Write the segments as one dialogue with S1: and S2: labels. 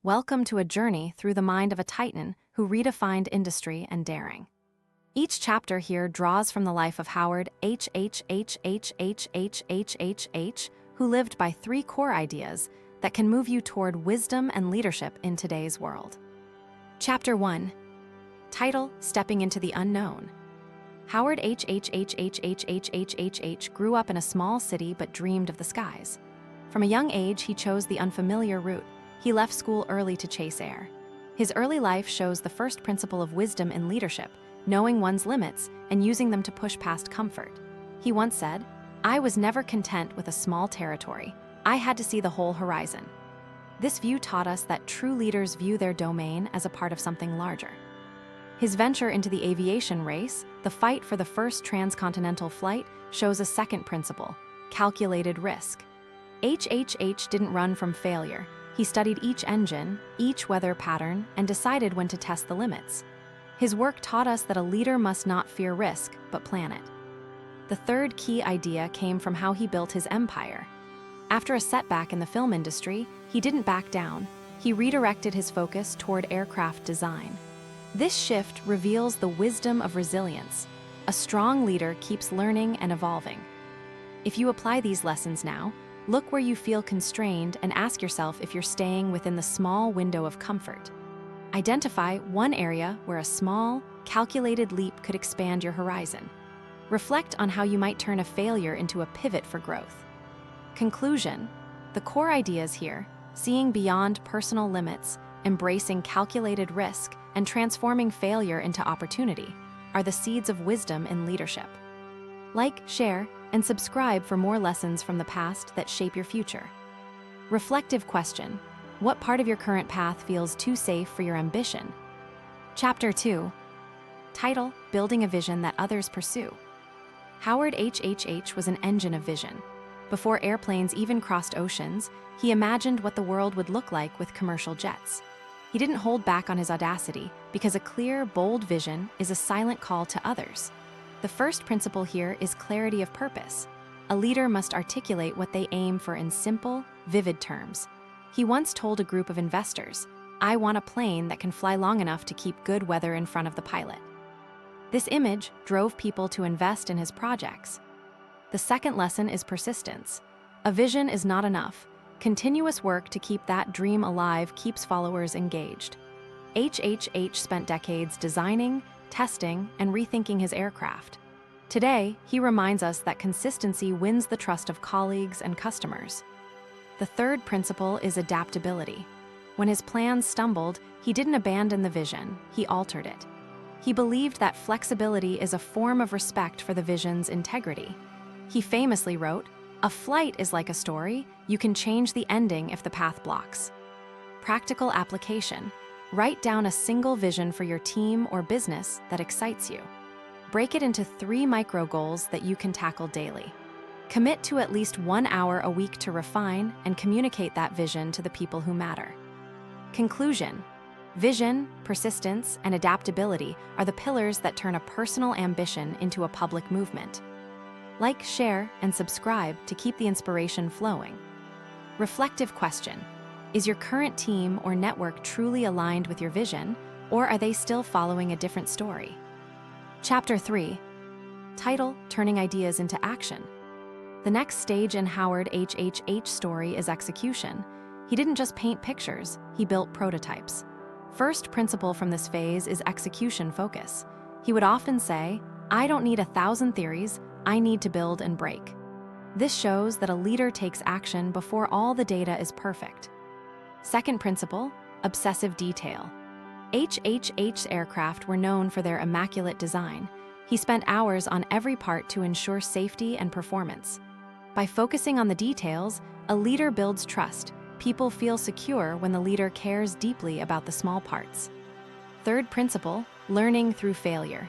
S1: Welcome to a journey through the mind of a titan who redefined industry and daring. Each chapter here draws from the life of Howard Hughes, who lived by three core ideas that can move you toward wisdom and leadership in today's world. Chapter 1. Title: Stepping into the Unknown. Howard Hughes grew up in a small city but dreamed of the skies. From a young age, he chose the unfamiliar route. He left school early to chase air. His early life shows the first principle of wisdom in leadership, knowing one's limits and using them to push past comfort. He once said, "I was never content with a small territory. I had to see the whole horizon." This view taught us that true leaders view their domain as a part of something larger. His venture into the aviation race, the fight for the first transcontinental flight, shows a second principle: calculated risk. Hughes didn't run from failure. He studied each engine, each weather pattern, and decided when to test the limits. His work taught us that a leader must not fear risk, but plan it. The third key idea came from how he built his empire. After a setback in the film industry, he didn't back down. He redirected his focus toward aircraft design. This shift reveals the wisdom of resilience. A strong leader keeps learning and evolving. If you apply these lessons now, look where you feel constrained and ask yourself if you're staying within the small window of comfort. Identify one area where a small, calculated leap could expand your horizon. Reflect on how you might turn a failure into a pivot for growth. Conclusion: the core ideas here, seeing beyond personal limits, embracing calculated risk, and transforming failure into opportunity, are the seeds of wisdom in leadership. Like, share, and subscribe for more lessons from the past that shape your future. Reflective question: what part of your current path feels too safe for your ambition? Chapter 2. Title: Building a Vision that Others Pursue. Howard Hughes was an engine of vision. Before airplanes even crossed oceans, he imagined what the world would look like with commercial jets. He didn't hold back on his audacity, because a clear, bold vision is a silent call to others. The first principle here is clarity of purpose. A leader must articulate what they aim for in simple, vivid terms. He once told a group of investors, "I want a plane that can fly long enough to keep good weather in front of the pilot." This image drove people to invest in his projects. The second lesson is persistence. A vision is not enough. Continuous work to keep that dream alive keeps followers engaged. Hughes spent decades designing, testing, and rethinking his aircraft. Today, he reminds us that consistency wins the trust of colleagues and customers. The third principle is adaptability. When his plans stumbled, he didn't abandon the vision, he altered it. He believed that flexibility is a form of respect for the vision's integrity. He famously wrote, "A flight is like a story, you can change the ending if the path blocks." Practical application: write down a single vision for your team or business that excites you. Break it into 3 micro goals that you can tackle daily. Commit to at least 1 hour a week to refine and communicate that vision to the people who matter. Conclusion: vision, persistence, and adaptability are the pillars that turn a personal ambition into a public movement. Like, share, and subscribe to keep the inspiration flowing. Reflective question: is your current team or network truly aligned with your vision, or are they still following a different story? Chapter 3. Title: Turning Ideas into Action. The next stage in Howard Hughes' story is execution. He didn't just paint pictures, he built prototypes. First principle from this phase is execution focus. He would often say, "I don't need 1,000 theories, I need to build and break." This shows that a leader takes action before all the data is perfect. Second principle: obsessive detail. Hughes' aircraft were known for their immaculate design. He spent hours on every part to ensure safety and performance. By focusing on the details, a leader builds trust. People feel secure when the leader cares deeply about the small parts. Third principle: learning through failure.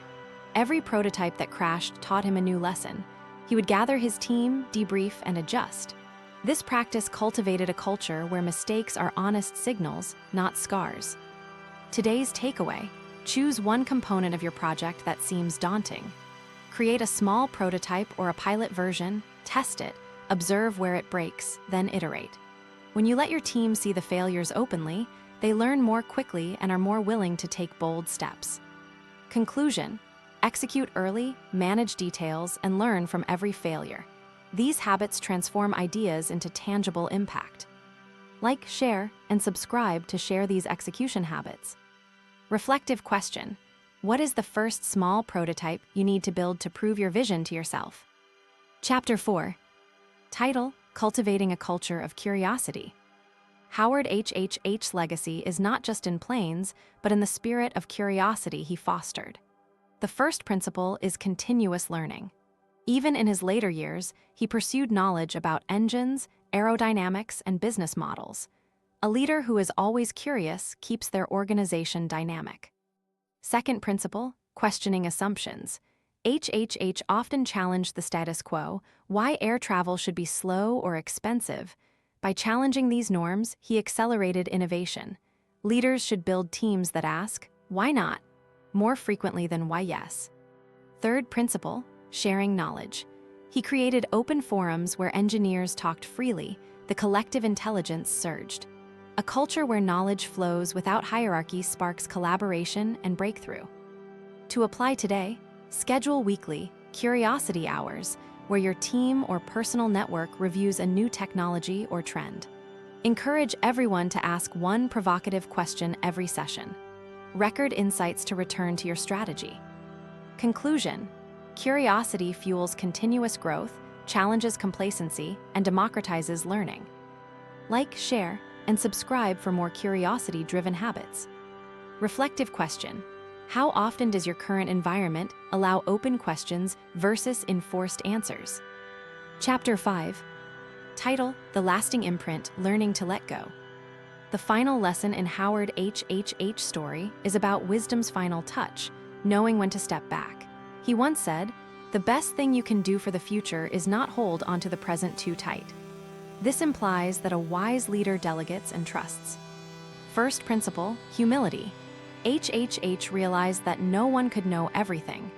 S1: Every prototype that crashed taught him a new lesson. He would gather his team, debrief, and adjust. This practice cultivated a culture where mistakes are honest signals, not scars. Today's takeaway: choose one component of your project that seems daunting. Create a small prototype or a pilot version, test it, observe where it breaks, then iterate. When you let your team see the failures openly, They learn more quickly and are more willing to take bold steps. Conclusion: execute early, manage details, and learn from every failure. These habits transform ideas into tangible impact. Like, share, and subscribe to share these execution habits. Reflective question: what is the first small prototype you need to build to prove your vision to yourself? Chapter 4. Title: Cultivating a Culture of Curiosity. Howard H's legacy is not just in planes, but in the spirit of curiosity he fostered. The first principle is continuous learning. Even in his later years, he pursued knowledge about engines, aerodynamics, and business models. A leader who is always curious keeps their organization dynamic. Second principle: questioning assumptions. HHH often challenged the status quo, why air travel should be slow or expensive. By challenging these norms, he accelerated innovation. Leaders should build teams that ask, why not, more frequently than why yes. Third principle: sharing knowledge. He created open forums where engineers talked freely, the collective intelligence surged. A culture where knowledge flows without hierarchy sparks collaboration and breakthrough. To apply today, schedule weekly curiosity hours, where your team or personal network reviews a new technology or trend. Encourage everyone to ask one provocative question every session. Record insights to return to your strategy. Conclusion: curiosity fuels continuous growth, challenges complacency, and democratizes learning. Like, share, and subscribe for more curiosity-driven habits. Reflective question: how often does your current environment allow open questions versus enforced answers? Chapter 5. Title: The Lasting Imprint, Learning to Let Go. The final lesson in Howard H's story is about wisdom's final touch, knowing when to step back. He once said, "The best thing you can do for the future is not hold onto the present too tight." This implies that a wise leader delegates and trusts. First principle: humility. HHH realized that no one could know everything.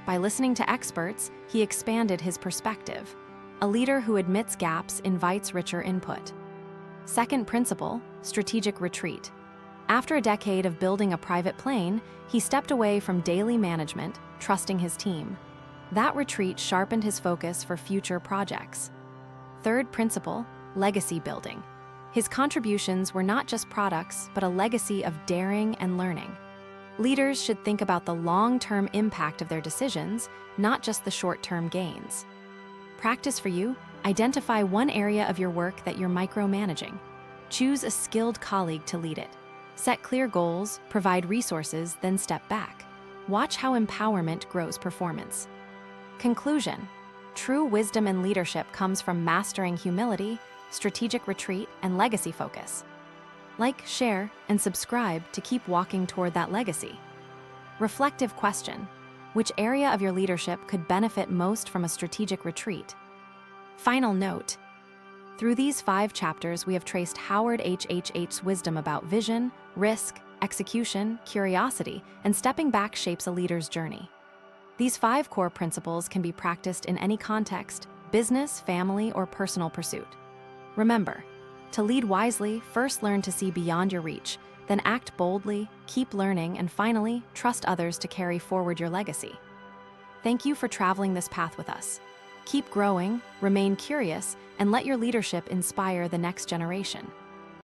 S1: By listening to experts, he expanded his perspective. A leader who admits gaps invites richer input. Second principle: strategic retreat. After a decade of building a private plane, he stepped away from daily management, trusting his team. That retreat sharpened his focus for future projects. Third principle: legacy building. His contributions were not just products, but a legacy of daring and learning. Leaders should think about the long-term impact of their decisions, not just the short-term gains. Practice for you: identify one area of your work that you're micromanaging. Choose a skilled colleague to lead it. Set clear goals, provide resources, then step back. Watch how empowerment grows performance. Conclusion: true wisdom and leadership comes from mastering humility, strategic retreat, and legacy focus. Like, share, and subscribe to keep walking toward that legacy. Reflective question: which area of your leadership could benefit most from a strategic retreat? Final note: through these 5 chapters, we have traced Howard H's wisdom about vision, risk, execution, curiosity, and stepping back shapes a leader's journey. These 5 core principles can be practiced in any context: business, family, or personal pursuit. Remember, to lead wisely, first learn to see beyond your reach, then act boldly, keep learning, and finally, trust others to carry forward your legacy. Thank you for traveling this path with us. Keep growing, remain curious, and let your leadership inspire the next generation.